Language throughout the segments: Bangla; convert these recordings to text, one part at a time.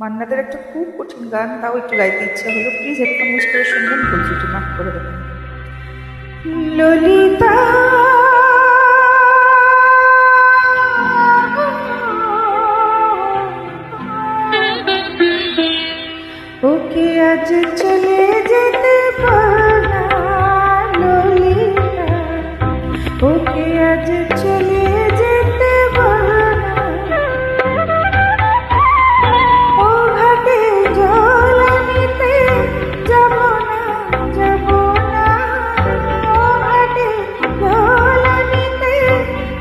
মান্নাদের একটা খুব কঠিন গান, তাও একটু গাইতে ইচ্ছা হলো। প্লিজ হেডফোন ইউজ করে শুনবেন, ভুল ত্রুটি মাফ করে দেবেন। ললিতা ওকে আজ চলে যেতে পারা, ললিতা ওকে আজ চলে যেতে পারা। ও ঘাটে জল আনিতে যাব না, যাব না। ও ঘাটে জল আনিতে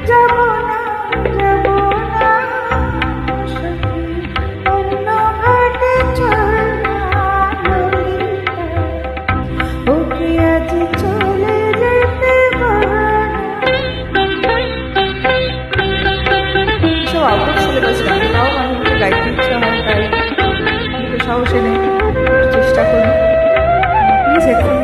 যাব না, যাব না। সখী অন্য ঘাটে চল না, ললিতা ওকে আজ চলে যেতে পারা। সব আউট অফ সিলেবাস গান, তাও মানুষকে গাইতে ইচ্ছা হয়, তাই সাহস এনে চেষ্টা করি। Please headphone